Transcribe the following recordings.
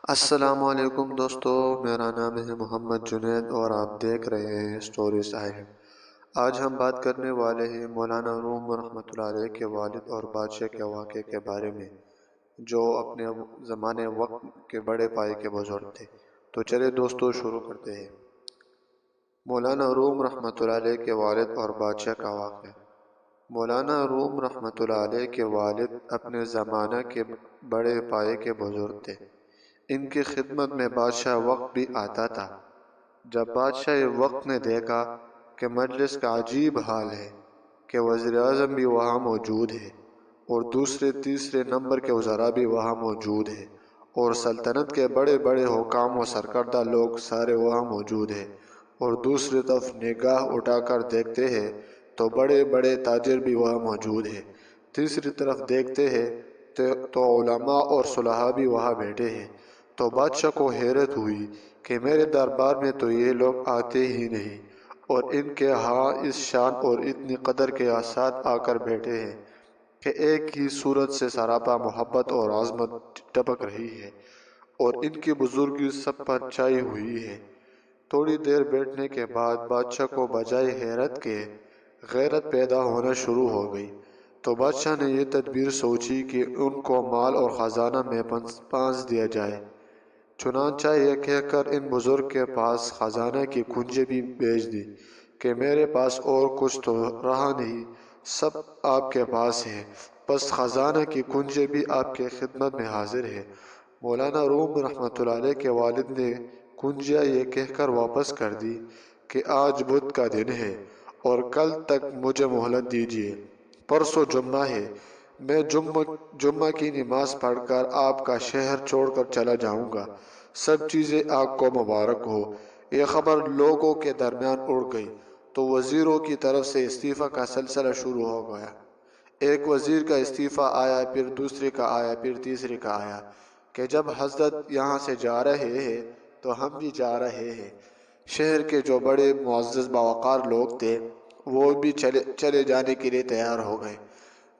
السلام علیکم دوستو، میرا نام ہے محمد جنید اور آپ دیکھ رہے ہیں سٹوریز آئے۔ آج ہم بات کرنے والے ہیں مولانا روم رحمۃ اللہ علیہ کے والد اور بادشاہ کے واقعے کے بارے میں، جو اپنے زمانے وقت کے بڑے پائے کے بزرگ تھے۔ تو چلے دوستو شروع کرتے ہیں۔ مولانا روم رحمۃ اللہ علیہ کے والد اور بادشاہ کا واقعہ۔ مولانا روم رحمۃ اللہ علیہ کے والد اپنے زمانہ کے بڑے پائے کے بزرگ تھے۔ ان کی خدمت میں بادشاہ وقت بھی آتا تھا۔ جب بادشاہ وقت نے دیکھا کہ مجلس کا عجیب حال ہے کہ وزیر اعظم بھی وہاں موجود ہے اور دوسرے تیسرے نمبر کے وزراء بھی وہاں موجود ہے اور سلطنت کے بڑے بڑے حکام و سرکردہ لوگ سارے وہاں موجود ہیں، اور دوسری طرف نگاہ اٹھا کر دیکھتے ہیں تو بڑے بڑے تاجر بھی وہاں موجود ہیں، تیسری طرف دیکھتے ہیں تو علماء اور صلحاء بھی وہاں بیٹھے ہیں۔ تو بادشاہ کو حیرت ہوئی کہ میرے دربار میں تو یہ لوگ آتے ہی نہیں، اور ان کے ہاں اس شان اور اتنی قدر کے ساتھ آ کر بیٹھے ہیں کہ ایک ہی صورت سے سراپا محبت اور عظمت ٹپک رہی ہے، اور ان کی بزرگی سب پر چھائی ہوئی ہے۔ تھوڑی دیر بیٹھنے کے بعد بادشاہ کو بجائے حیرت کے غیرت پیدا ہونا شروع ہو گئی۔ تو بادشاہ نے یہ تدبیر سوچی کہ ان کو مال اور خزانہ میں پانس دیا جائے۔ چنانچہ یہ کہہ کر ان بزرگ کے پاس خزانہ کی کنجی بھی بھیج دی کہ میرے پاس اور کچھ تو رہا نہیں، سب آپ کے پاس ہے، بس خزانہ کی کنجی بھی آپ کے خدمت میں حاضر ہے۔ مولانا روم رحمۃ اللہ علیہ کے والد نے کنجیاں یہ کہہ کر واپس کر دی کہ آج بدھ کا دن ہے اور کل تک مجھے مہلت دیجیے، پرسوں جمعہ ہے، میں جمعہ کی نماز پڑھ کر آپ کا شہر چھوڑ کر چلا جاؤں گا، سب چیزیں آپ کو مبارک ہو۔ یہ خبر لوگوں کے درمیان اڑ گئی تو وزیروں کی طرف سے استعفیٰ کا سلسلہ شروع ہو گیا۔ ایک وزیر کا استعفیٰ آیا، پھر دوسرے کا آیا، پھر تیسرے کا آیا کہ جب حضرت یہاں سے جا رہے ہیں تو ہم بھی جا رہے ہیں۔ شہر کے جو بڑے معزز باوقار لوگ تھے وہ بھی چلے جانے کے لیے تیار ہو گئے۔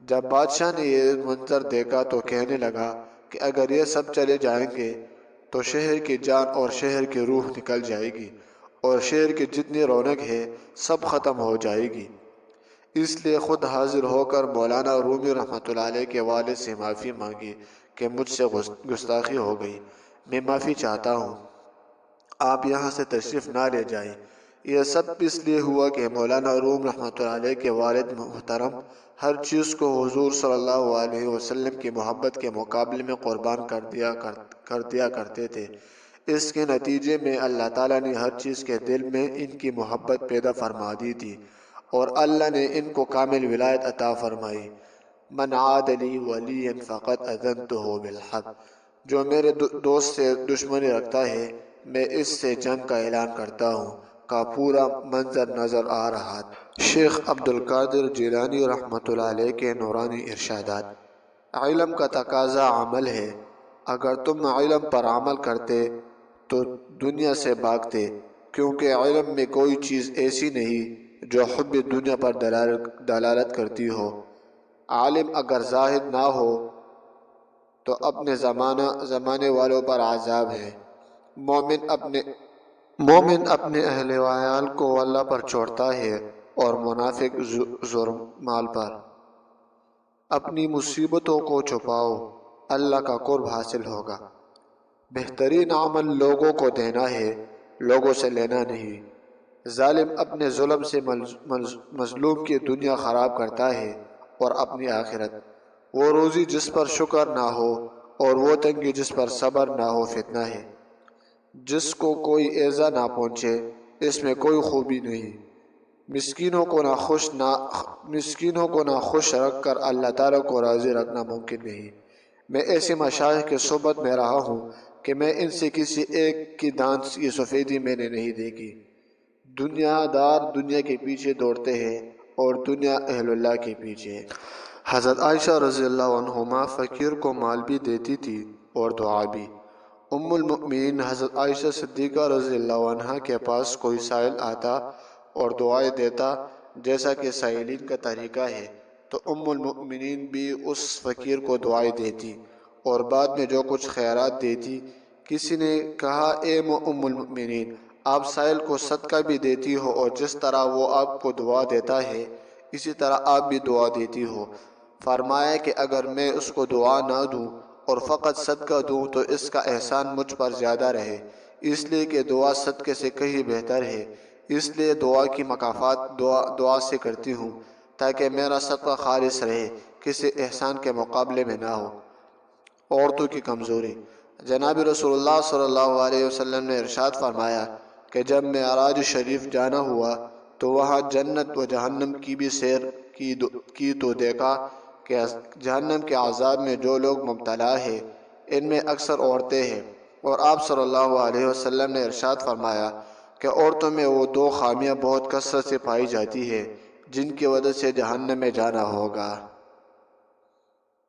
جب بادشاہ نے یہ منظر دیکھا تو کہنے لگا کہ اگر یہ سب چلے جائیں گے تو شہر کی جان اور شہر کی روح نکل جائے گی، اور شہر کی جتنی رونق ہے سب ختم ہو جائے گی۔ اس لیے خود حاضر ہو کر مولانا رومی رحمۃ اللہ علیہ کے والد سے معافی مانگی کہ مجھ سے گستاخی ہو گئی، میں معافی چاہتا ہوں، آپ یہاں سے تشریف نہ لے جائیں۔ یہ سب اس لیے ہوا کہ مولانا روم رحمۃ اللہ علیہ کے والد محترم ہر چیز کو حضور صلی اللہ علیہ وسلم کی محبت کے مقابلے میں قربان کر دیا کرتے تھے۔ اس کے نتیجے میں اللہ تعالیٰ نے ہر چیز کے دل میں ان کی محبت پیدا فرما دی تھی، اور اللہ نے ان کو کامل ولایت عطا فرمائی۔ من عاد لی ولیا فقد اذنتہ بالحرب، جو میرے دوست سے دشمنی رکھتا ہے میں اس سے جنگ کا اعلان کرتا ہوں، کا پورا منظر نظر آ رہا تھا۔ شیخ عبد القادر جیلانی رحمۃ اللہ علیہ کے نورانی ارشادات۔ علم کا تقاضا عمل ہے، اگر تم علم پر عمل کرتے تو دنیا سے بھاگتے، کیونکہ علم میں کوئی چیز ایسی نہیں جو حب دنیا پر دلالت کرتی ہو۔ عالم اگر زاہد نہ ہو تو اپنے زمانے والوں پر عذاب ہے۔ مومن اپنے اہل وعیال کو اللہ پر چھوڑتا ہے اور منافق ظلم مال پر۔ اپنی مصیبتوں کو چھپاؤ، اللہ کا قرب حاصل ہوگا۔ بہترین عمل لوگوں کو دینا ہے، لوگوں سے لینا نہیں۔ ظالم اپنے ظلم سے مظلوم کی دنیا خراب کرتا ہے اور اپنی آخرت۔ وہ روزی جس پر شکر نہ ہو اور وہ تنگی جس پر صبر نہ ہو فتنہ ہے۔ جس کو کوئی ایذا نہ پہنچے اس میں کوئی خوبی نہیں۔ مسکینوں کو نہ خوش رکھ کر اللہ تعالیٰ کو راضی رکھنا ممکن نہیں۔ میں ایسے مشائخ کے صحبت میں رہا ہوں کہ میں ان سے کسی ایک کی دانت کی سفیدی میں نے نہیں دیکھی۔ دنیا دار دنیا کے پیچھے دوڑتے ہیں اور دنیا اہل اللہ کے پیچھے۔ حضرت عائشہ رضی اللہ عنہما فقیر کو مال بھی دیتی تھی اور دعا بھی۔ ام المؤمنین حضرت عائشہ صدیقہ رضی اللہ عنہا کے پاس کوئی سائل آتا اور دعائیں دیتا جیسا کہ سائلین کا طریقہ ہے، تو ام المؤمنین بھی اس فقیر کو دعائیں دیتی اور بعد میں جو کچھ خیرات دیتی کسی نے کہا اے ام المؤمنین، آپ سائل کو صدقہ بھی دیتی ہو اور جس طرح وہ آپ کو دعا دیتا ہے اسی طرح آپ بھی دعا دیتی ہو۔ فرمایا کہ اگر میں اس کو دعا نہ دوں اور فقط صدقہ دوں تو اس کا احسان مجھ پر زیادہ رہے، اس لیے کہ دعا صدقے سے کہیں بہتر ہے۔ اس لیے دعا کی مکافات دعا سے کرتی ہوں تاکہ میرا صدقہ خالص رہے، کسی احسان کے مقابلے میں نہ ہو۔ عورتوں کی کمزوری۔ جناب رسول اللہ صلی اللہ علیہ وسلم نے ارشاد فرمایا کہ جب معراج شریف جانا ہوا تو وہاں جنت و جہنم کی بھی سیر کی تو دیکھا کہ جہنم کے عذاب میں جو لوگ مبتلا ہیں ان میں اکثر عورتیں ہیں، اور آپ صلی اللہ علیہ وسلم نے ارشاد فرمایا کہ عورتوں میں وہ دو خامیاں بہت کثرت سے پائی جاتی ہیں جن کی وجہ سے جہنم میں جانا ہوگا۔